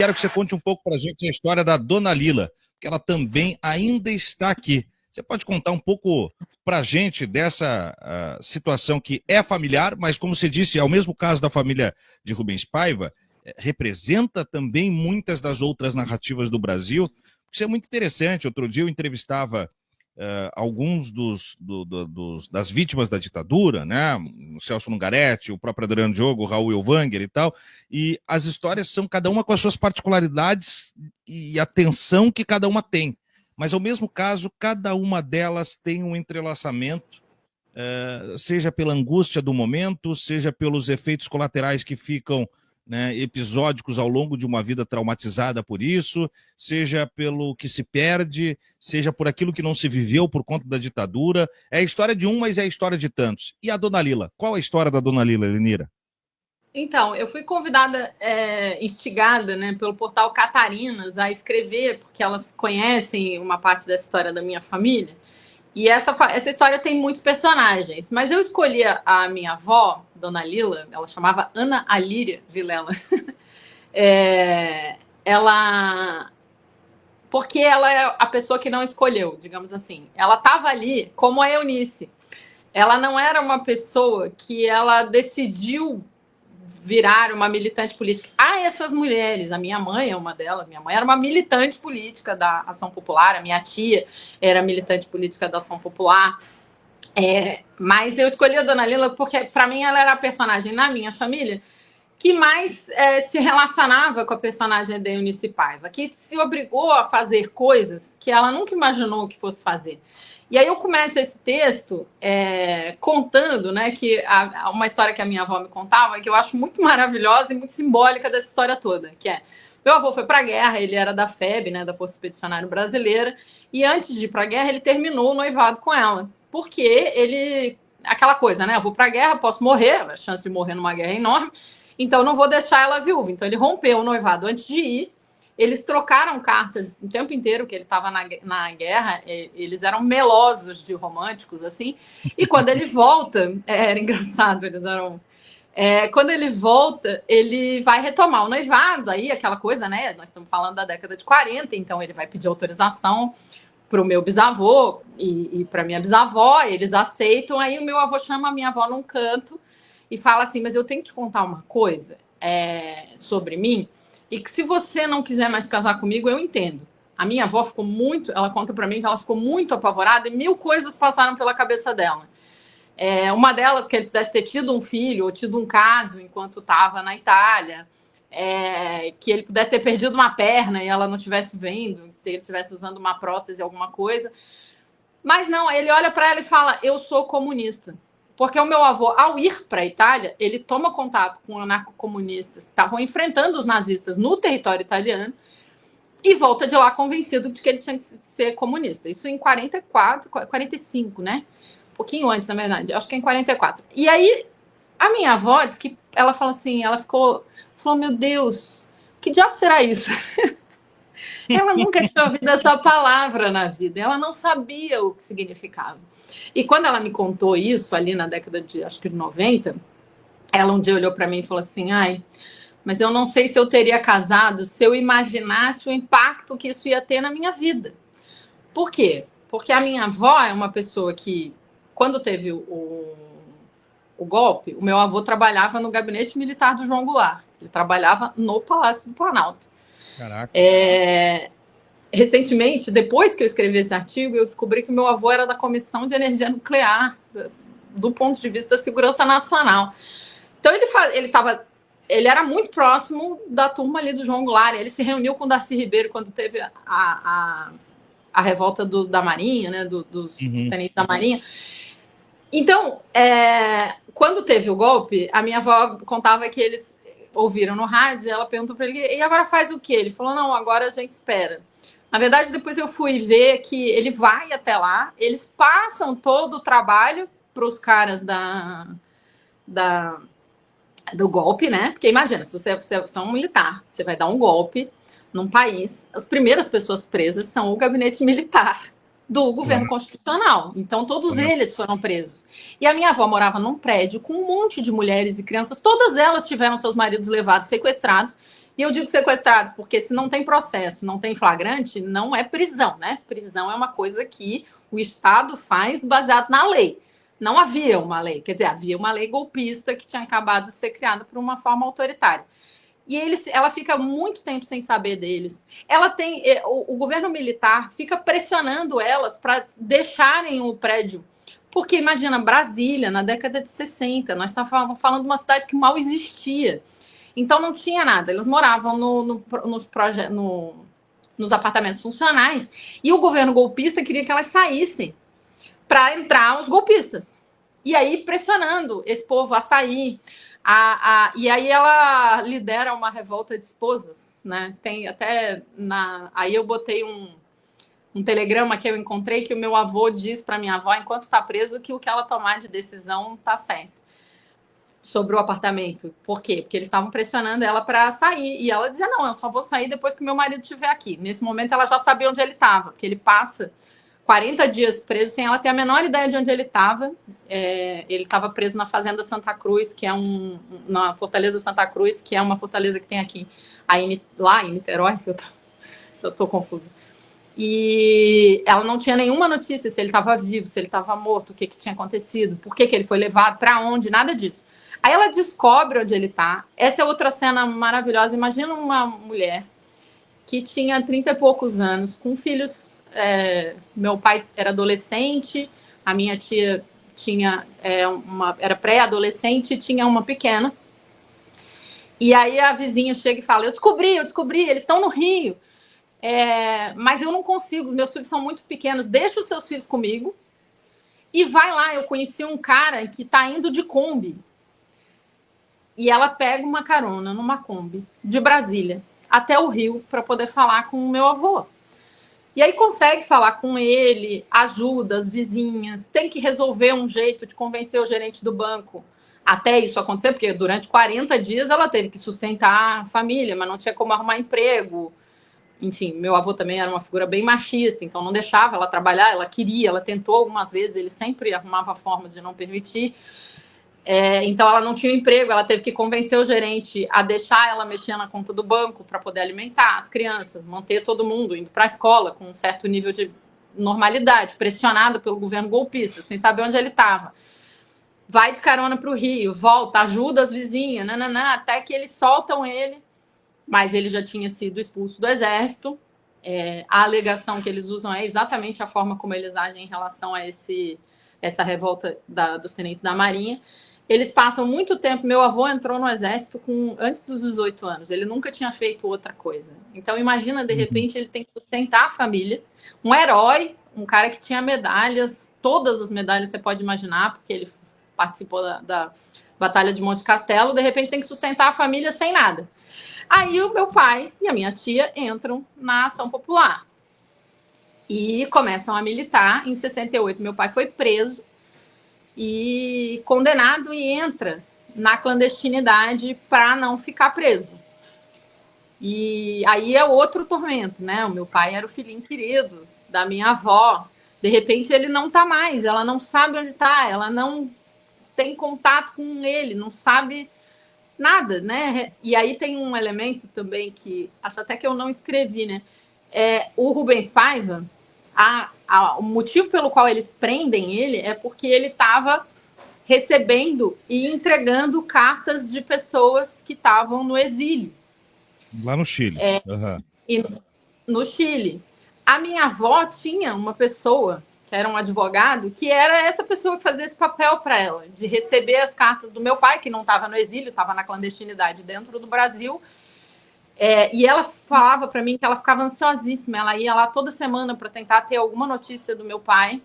Quero que você conte um pouco para a gente a história da Dona Lila, que ela também ainda está aqui. Você pode contar um pouco para a gente dessa situação que é familiar, mas como você disse, é o mesmo caso da família de Rubens Paiva, representa também muitas das outras narrativas do Brasil. Isso é muito interessante. Outro dia eu entrevistava alguns das vítimas da ditadura, né? O Celso Lungaretti, o próprio Adriano Diogo, o Raul Elvanger e tal, e as histórias são cada uma com as suas particularidades e a tensão que cada uma tem. Mas, ao mesmo caso, cada uma delas tem um entrelaçamento, seja pela angústia do momento, seja pelos efeitos colaterais que ficam, né, episódicos ao longo de uma vida traumatizada por isso, seja pelo que se perde, seja por aquilo que não se viveu por conta da ditadura. É a história de um, mas é a história de tantos. E a Dona Lila? Qual a história da Dona Lila, Lenira? Então, eu fui convidada, instigada, né, pelo portal Catarinas a escrever, porque elas conhecem uma parte dessa história da minha família. E essa história tem muitos personagens. Mas eu escolhi a minha avó, Dona Lila, ela chamava Ana Alíria Vilela. Ela... Porque ela é a pessoa que não escolheu, digamos assim. Ela estava ali como a Eunice. Ela não era uma pessoa que ela decidiu virar uma militante política. Essas mulheres, a minha mãe é uma delas, minha mãe era uma militante política da Ação Popular, a minha tia era militante política da Ação Popular, mas eu escolhi a Dona Lila porque, para mim, ela era a personagem na minha família que mais se relacionava com a personagem da Eunice Paiva, que se obrigou a fazer coisas que ela nunca imaginou que fosse fazer. E aí eu começo esse texto contando, né, que uma história que a minha avó me contava, que eu acho muito maravilhosa e muito simbólica dessa história toda, que é: meu avô foi para a guerra, ele era da FEB, né, da Força Expedicionária Brasileira, e antes de ir para a guerra ele terminou o noivado com ela, porque ele... aquela coisa, né, eu vou para a guerra, posso morrer, a chance de morrer numa guerra é enorme, então não vou deixar ela viúva. Então ele rompeu o noivado antes de ir. Eles trocaram cartas o tempo inteiro que ele estava na guerra. Eles eram melosos de românticos, assim. E quando ele volta... era engraçado, eles eram... quando ele volta, ele vai retomar o noivado. Aí aquela coisa, né? Nós estamos falando da década de 40, então ele vai pedir autorização para o meu bisavô e para minha bisavó. Eles aceitam. Aí o meu avô chama a minha avó num canto e fala assim: mas eu tenho que te contar uma coisa sobre mim, e que se você não quiser mais casar comigo, eu entendo. A minha avó ficou muito... ela conta para mim que ela ficou muito apavorada e 1000 coisas passaram pela cabeça dela. Uma delas, que ele pudesse ter tido um filho ou tido um caso enquanto estava na Itália, que ele pudesse ter perdido uma perna e ela não estivesse vendo, que ele estivesse usando uma prótese, alguma coisa. Mas não, ele olha para ela e fala: eu sou comunista. Porque o meu avô, ao ir para a Itália, ele toma contato com anarcocomunistas que estavam enfrentando os nazistas no território italiano e volta de lá convencido de que ele tinha que ser comunista. Isso em 44, 45, né? Um pouquinho antes, na verdade. Acho que é em 44. E aí, a minha avó diz que ela fala assim, falou: meu Deus, que diabo será isso? Ela nunca tinha ouvido essa palavra na vida, ela não sabia o que significava. E quando ela me contou isso, ali na década de, acho que de 90, ela um dia olhou para mim e falou assim: mas eu não sei se eu teria casado se eu imaginasse o impacto que isso ia ter na minha vida. Por quê? Porque a minha avó é uma pessoa que, quando teve o golpe, o meu avô trabalhava no gabinete militar do João Goulart. Ele trabalhava no Palácio do Planalto. Caraca. Recentemente, depois que eu escrevi esse artigo, eu descobri que meu avô era da Comissão de Energia Nuclear, do ponto de vista da segurança nacional. Então ele era muito próximo da turma ali do João Goulart. Ele se reuniu com o Darcy Ribeiro quando teve a revolta da Marinha, né, dos tenentes da Marinha. Então, quando teve o golpe, a minha avó contava que eles ouviram no rádio, ela perguntou para ele: e agora faz o quê? Ele falou: não, agora a gente espera. Na verdade, depois eu fui ver que ele vai até lá, eles passam todo o trabalho para os caras do golpe, né? Porque imagina, se você é um militar, você vai dar um golpe num país, as primeiras pessoas presas são o gabinete militar do governo constitucional. Então, todos eles foram presos. E a minha avó morava num prédio com um monte de mulheres e crianças, todas elas tiveram seus maridos levados, sequestrados, E eu digo sequestrados porque se não tem processo, não tem flagrante, não é prisão, né? Prisão é uma coisa que o Estado faz baseado na lei. Não havia uma lei, quer dizer, havia uma lei golpista que tinha acabado de ser criada por uma forma autoritária. E ela fica muito tempo sem saber deles. Ela tem, o governo militar fica pressionando elas para deixarem o prédio. Porque imagina, Brasília, na década de 60, nós estávamos falando de uma cidade que mal existia. Então não tinha nada. Eles moravam nos apartamentos funcionais e o governo golpista queria que elas saíssem para entrar os golpistas. E aí pressionando esse povo a sair. E aí ela lidera uma revolta de esposas, né? Tem até aí eu botei um telegrama que eu encontrei que o meu avô diz para minha avó, enquanto está preso, que o que ela tomar de decisão está certo sobre o apartamento. Por quê? Porque eles estavam pressionando ela para sair. E ela dizia, não, eu só vou sair depois que o meu marido estiver aqui. Nesse momento ela já sabia onde ele estava, porque ele passa 40 dias preso sem ela ter a menor ideia de onde ele estava. Ele estava preso na Fazenda Santa Cruz, que é na Fortaleza Santa Cruz, que é uma fortaleza que tem aqui lá em Niterói, que eu tô confusa. E ela não tinha nenhuma notícia se ele estava vivo, se ele estava morto, o que tinha acontecido, por que ele foi levado, para onde, nada disso. Aí ela descobre onde ele está. Essa é outra cena maravilhosa. Imagina uma mulher que tinha 30 e poucos anos, com filhos. Meu pai era adolescente, a minha tia era pré-adolescente e tinha uma pequena. E aí a vizinha chega e fala, eu descobri, eles estão no Rio. Mas eu não consigo, meus filhos são muito pequenos, deixa os seus filhos comigo e vai lá. Eu conheci um cara que está indo de Kombi. E ela pega uma carona numa Kombi de Brasília até o Rio para poder falar com o meu avô. E aí consegue falar com ele, ajuda as vizinhas, tem que resolver um jeito de convencer o gerente do banco até isso acontecer, porque durante 40 dias ela teve que sustentar a família, mas não tinha como arrumar emprego. Enfim, meu avô também era uma figura bem machista, então não deixava ela trabalhar, ela queria, ela tentou algumas vezes, ele sempre arrumava formas de não permitir. Então ela não tinha emprego, ela teve que convencer o gerente a deixar ela mexer na conta do banco para poder alimentar as crianças, manter todo mundo indo para a escola com um certo nível de normalidade, pressionada pelo governo golpista, sem saber onde ele estava. Vai de carona para o Rio, volta, ajuda as vizinhas, até que eles soltam ele, mas ele já tinha sido expulso do exército. A alegação que eles usam é exatamente a forma como eles agem em relação a essa revolta dos tenentes da Marinha. Eles passam muito tempo. Meu avô entrou no exército antes dos 18 anos. Ele nunca tinha feito outra coisa. Então, imagina, de repente, ele tem que sustentar a família. Um herói, um cara que tinha medalhas, todas as medalhas você pode imaginar, porque ele participou da Batalha de Monte Castelo. De repente, tem que sustentar a família sem nada. Aí, o meu pai e a minha tia entram na Ação Popular e começam a militar. Em 68, meu pai foi preso e condenado e entra na clandestinidade para não ficar preso. E aí é outro tormento, né? O meu pai era o filhinho querido da minha avó. De repente ele não tá mais, ela não sabe onde tá, ela não tem contato com ele, não sabe nada, né? E aí tem um elemento também que acho até que eu não escrevi, né? O Rubens Paiva, o motivo pelo qual eles prendem ele é porque ele estava recebendo e entregando cartas de pessoas que estavam no exílio. Lá no Chile. E no Chile. A minha avó tinha uma pessoa, que era um advogado, que era essa pessoa que fazia esse papel para ela, de receber as cartas do meu pai, que não estava no exílio, estava na clandestinidade dentro do Brasil. E ela falava para mim que ela ficava ansiosíssima. Ela ia lá toda semana para tentar ter alguma notícia do meu pai,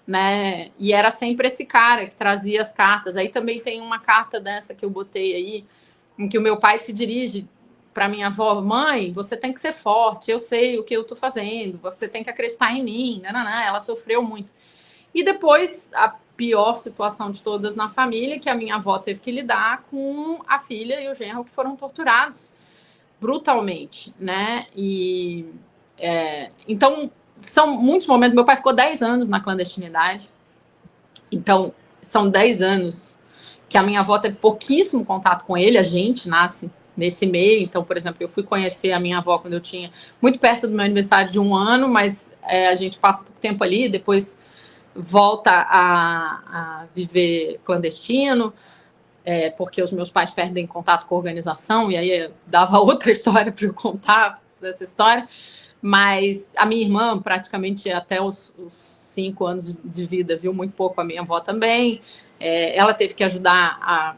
né? E era sempre esse cara que trazia as cartas. Aí também tem uma carta dessa que eu botei aí, em que o meu pai se dirige para minha avó: mãe, você tem que ser forte, eu sei o que eu tô fazendo, você tem que acreditar em mim. Ela sofreu muito. E depois, a pior situação de todas na família, que a minha avó teve que lidar com a filha e o genro que foram torturados brutalmente, né? Então, são muitos momentos. Meu pai ficou 10 anos na clandestinidade. Então, são 10 anos que a minha avó teve pouquíssimo contato com ele. A gente nasce nesse meio. Então, por exemplo, eu fui conhecer a minha avó quando eu tinha muito perto do meu aniversário de 1 ano, mas a gente passa pouco tempo ali, depois volta a viver clandestino, porque os meus pais perdem contato com a organização, e aí dava outra história para eu contar dessa história. Mas a minha irmã, praticamente até os 5 anos de vida, viu muito pouco a minha avó também. Ela teve que ajudar a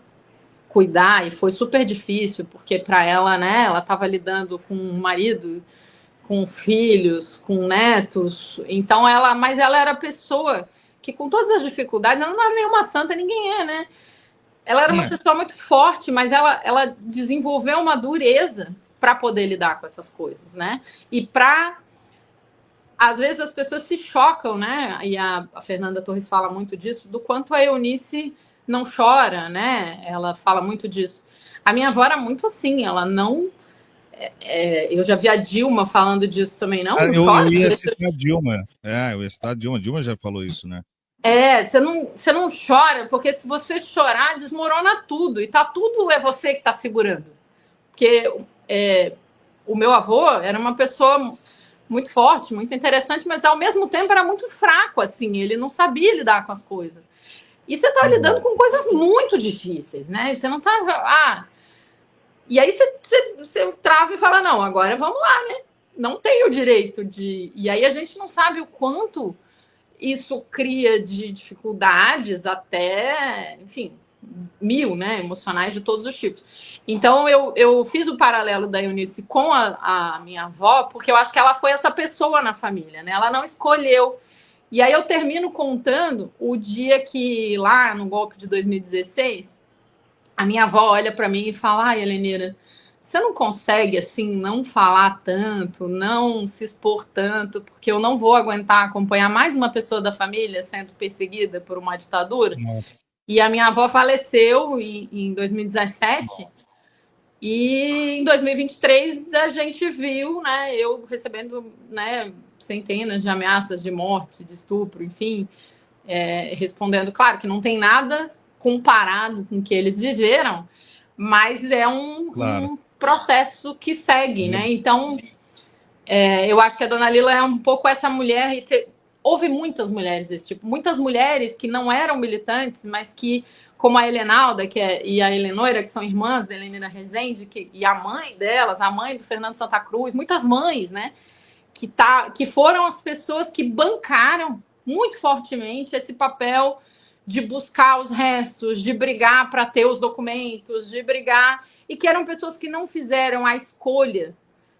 cuidar, e foi super difícil, porque para ela, né, ela estava lidando com um marido, com filhos, com netos. Então mas ela era a pessoa que, com todas as dificuldades, ela não era nenhuma santa, ninguém é, né? Ela era uma pessoa muito forte, mas ela desenvolveu uma dureza para poder lidar com essas coisas, né? E às vezes as pessoas se chocam, né? E a Fernanda Torres fala muito disso, do quanto a Eunice não chora, né? Ela fala muito disso. A minha avó era muito assim, ela não. Eu já vi a Dilma falando disso também, não chora. Eu ia citar a Dilma. Eu ia citar a Dilma. A Dilma já falou isso, né? Você não chora, porque se você chorar, desmorona tudo. E tudo é você que está segurando. Porque o meu avô era uma pessoa muito forte, muito interessante, mas ao mesmo tempo era muito fraco, assim, ele não sabia lidar com as coisas. E você tá lidando com coisas muito difíceis, né? E você não tá. E aí você trava e fala, não, agora vamos lá, né? Não tem o direito de. E aí a gente não sabe o quanto isso cria de dificuldades até, enfim, mil, né, emocionais de todos os tipos. Então eu fiz o paralelo da Eunice com a minha avó, porque eu acho que ela foi essa pessoa na família, né? Ela não escolheu. E aí eu termino contando o dia que, lá no golpe de 2016, a minha avó olha para mim e fala, ai, Heleneira, você não consegue, assim, não falar tanto, não se expor tanto, porque eu não vou aguentar acompanhar mais uma pessoa da família sendo perseguida por uma ditadura? Nossa. E a minha avó faleceu em 2017, e em 2023 a gente viu, né, eu recebendo, né, centenas de ameaças de morte, de estupro, enfim, respondendo, claro que não tem nada comparado com o que eles viveram, mas é um processo que segue, né? Então, eu acho que a Dona Lila é um pouco essa mulher, houve muitas mulheres desse tipo, muitas mulheres que não eram militantes, mas que, como a Helenalda e a Helenora, que são irmãs da Helenira Rezende, e a mãe delas, a mãe do Fernando Santa Cruz, muitas mães, né? Que foram as pessoas que bancaram muito fortemente esse papel de buscar os restos, de brigar para ter os documentos, de brigar, e que eram pessoas que não fizeram a escolha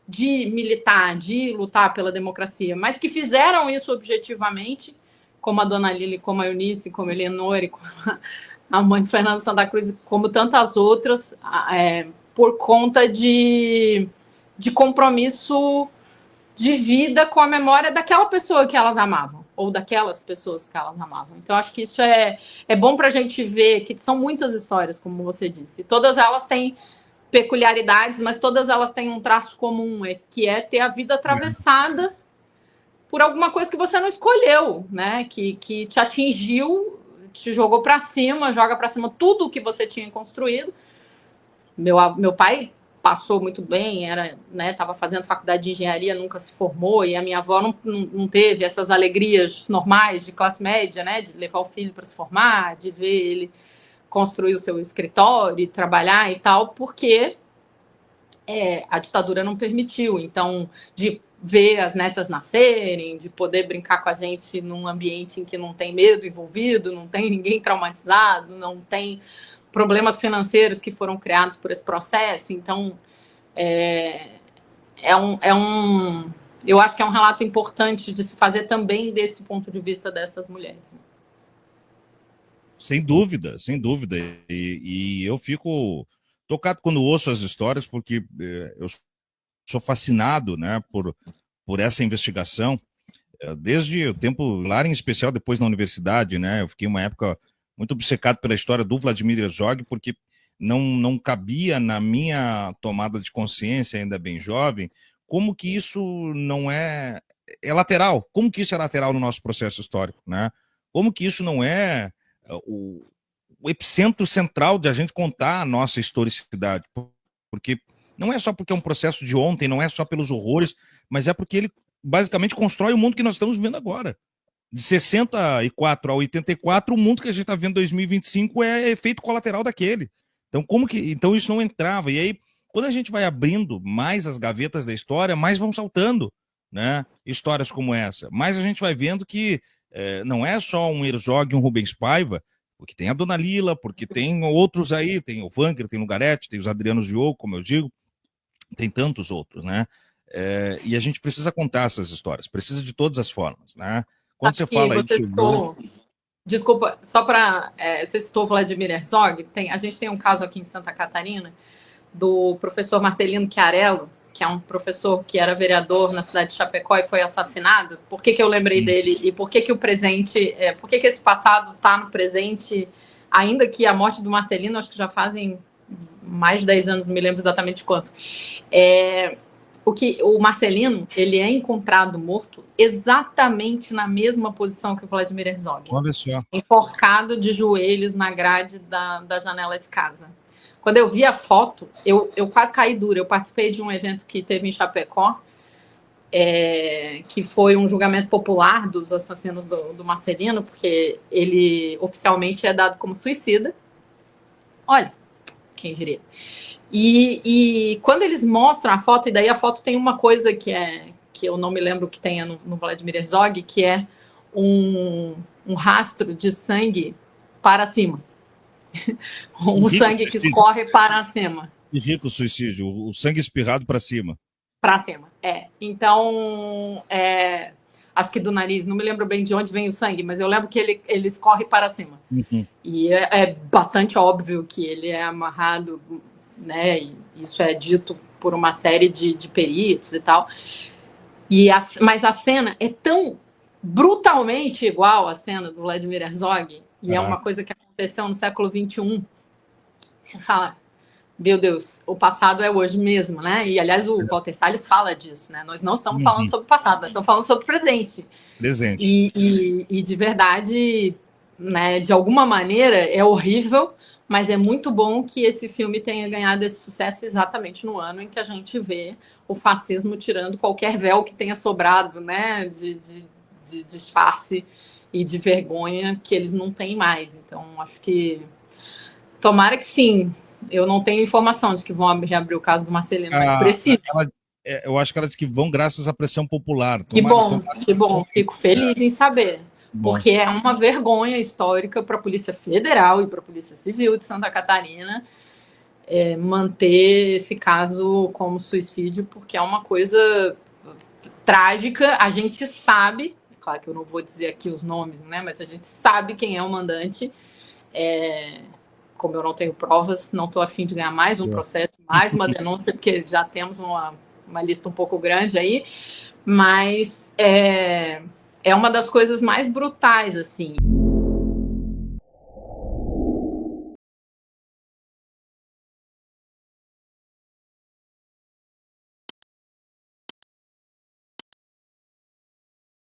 de militar, de lutar pela democracia, mas que fizeram isso objetivamente, como a Dona Lili, como a Eunice, como a Eleonore, como a mãe de Fernando Santa Cruz, como tantas outras, por conta de compromisso de vida com a memória daquela pessoa que elas amavam, ou daquelas pessoas que elas amavam. Então, acho que isso é bom para a gente ver que são muitas histórias, como você disse. Todas elas têm peculiaridades, mas todas elas têm um traço comum, que é ter a vida atravessada por alguma coisa que você não escolheu, né? Que te atingiu, te jogou para cima, joga para cima tudo o que você tinha construído. Meu pai passou muito bem, estava fazendo faculdade de engenharia, nunca se formou, e a minha avó não teve essas alegrias normais de classe média, né, de levar o filho para se formar, de ver ele construir o seu escritório, trabalhar e tal, porque a ditadura não permitiu. Então, de ver as netas nascerem, de poder brincar com a gente num ambiente em que não tem medo envolvido, não tem ninguém traumatizado, não tem problemas financeiros que foram criados por esse processo. Então, eu acho que é um relato importante de se fazer também desse ponto de vista dessas mulheres. Sem dúvida, sem dúvida. E eu fico tocado quando ouço as histórias, porque eu sou fascinado, né, por essa investigação, desde o tempo lá, em especial depois na universidade, né, eu fiquei uma época muito obcecado pela história do Vladimir Herzog, porque não cabia na minha tomada de consciência, ainda bem jovem, como que isso não é lateral, como que isso é lateral no nosso processo histórico, né? Como que isso não é o epicentro central de a gente contar a nossa historicidade, porque não é só porque é um processo de ontem, não é só pelos horrores, mas é porque ele basicamente constrói o mundo que nós estamos vivendo agora. De 64 a 84, o mundo que a gente está vendo em 2025 é efeito colateral daquele. Então isso não entrava. E aí, quando a gente vai abrindo mais as gavetas da história, mais vão saltando, né? Histórias como essa. Mas a gente vai vendo que não é só um Herzog e um Rubens Paiva, porque tem a Dona Lila, porque tem outros aí, tem o Wagner, tem o Lugaretti, tem os Adrianos Diogo, como eu digo, tem tantos outros, né? E a gente precisa contar essas histórias, precisa de todas as formas, né? Quando você fala aí do citou, desculpa, só para você citou o Vladimir Herzog, a gente tem um caso aqui em Santa Catarina do professor Marcelino Chiarello, que é um professor que era vereador na cidade de Chapecó e foi assassinado. Por que eu lembrei dele e por que o presente, por que esse passado está no presente, ainda que a morte do Marcelino, acho que já fazem mais de 10 anos, não me lembro exatamente quanto. O Marcelino, ele é encontrado morto exatamente na mesma posição que o Vladimir Herzog. Olha só. Enforcado de joelhos na grade da janela de casa. Quando eu vi a foto, eu quase caí dura. Eu participei de um evento que teve em Chapecó, que foi um julgamento popular dos assassinos do Marcelino, porque ele oficialmente é dado como suicida. Olha, quem diria. E quando eles mostram a foto, e daí a foto tem uma coisa que eu não me lembro que tenha no Vladimir Herzog, que é um rastro de sangue para cima. Um sangue suicídio. Que escorre para cima. E rico suicídio, o sangue espirrado para cima. Para cima, Então, acho que do nariz, não me lembro bem de onde vem o sangue, mas eu lembro que ele escorre para cima. Uhum. E é bastante óbvio que ele é amarrado, né? E isso é dito por uma série de peritos e tal. Mas a cena é tão brutalmente igual à cena do Vladimir Herzog, e é uma coisa que aconteceu no século XXI. Você fala, meu Deus, o passado é hoje mesmo, né? E, aliás, o Walter Salles fala disso, né? Nós não estamos falando sobre o passado, nós estamos falando sobre o presente. E de verdade, né, de alguma maneira, é horrível, mas é muito bom que esse filme tenha ganhado esse sucesso exatamente no ano em que a gente vê o fascismo tirando qualquer véu que tenha sobrado, né? De disfarce e de vergonha que eles não têm mais. Então, acho que tomara que sim. Eu não tenho informação de que vão reabrir o caso do Marcelino, mas preciso. Eu acho que ela disse que vão graças à pressão popular. Que bom. Fico feliz em saber. Porque é uma vergonha histórica para a Polícia Federal e para a Polícia Civil de Santa Catarina manter esse caso como suicídio, porque é uma coisa trágica. A gente sabe, claro que eu não vou dizer aqui os nomes, né? Mas a gente sabe quem é o mandante. Como eu não tenho provas, não estou a fim de ganhar mais um processo, mais uma denúncia, porque já temos uma lista um pouco grande aí, mas é uma das coisas mais brutais, assim.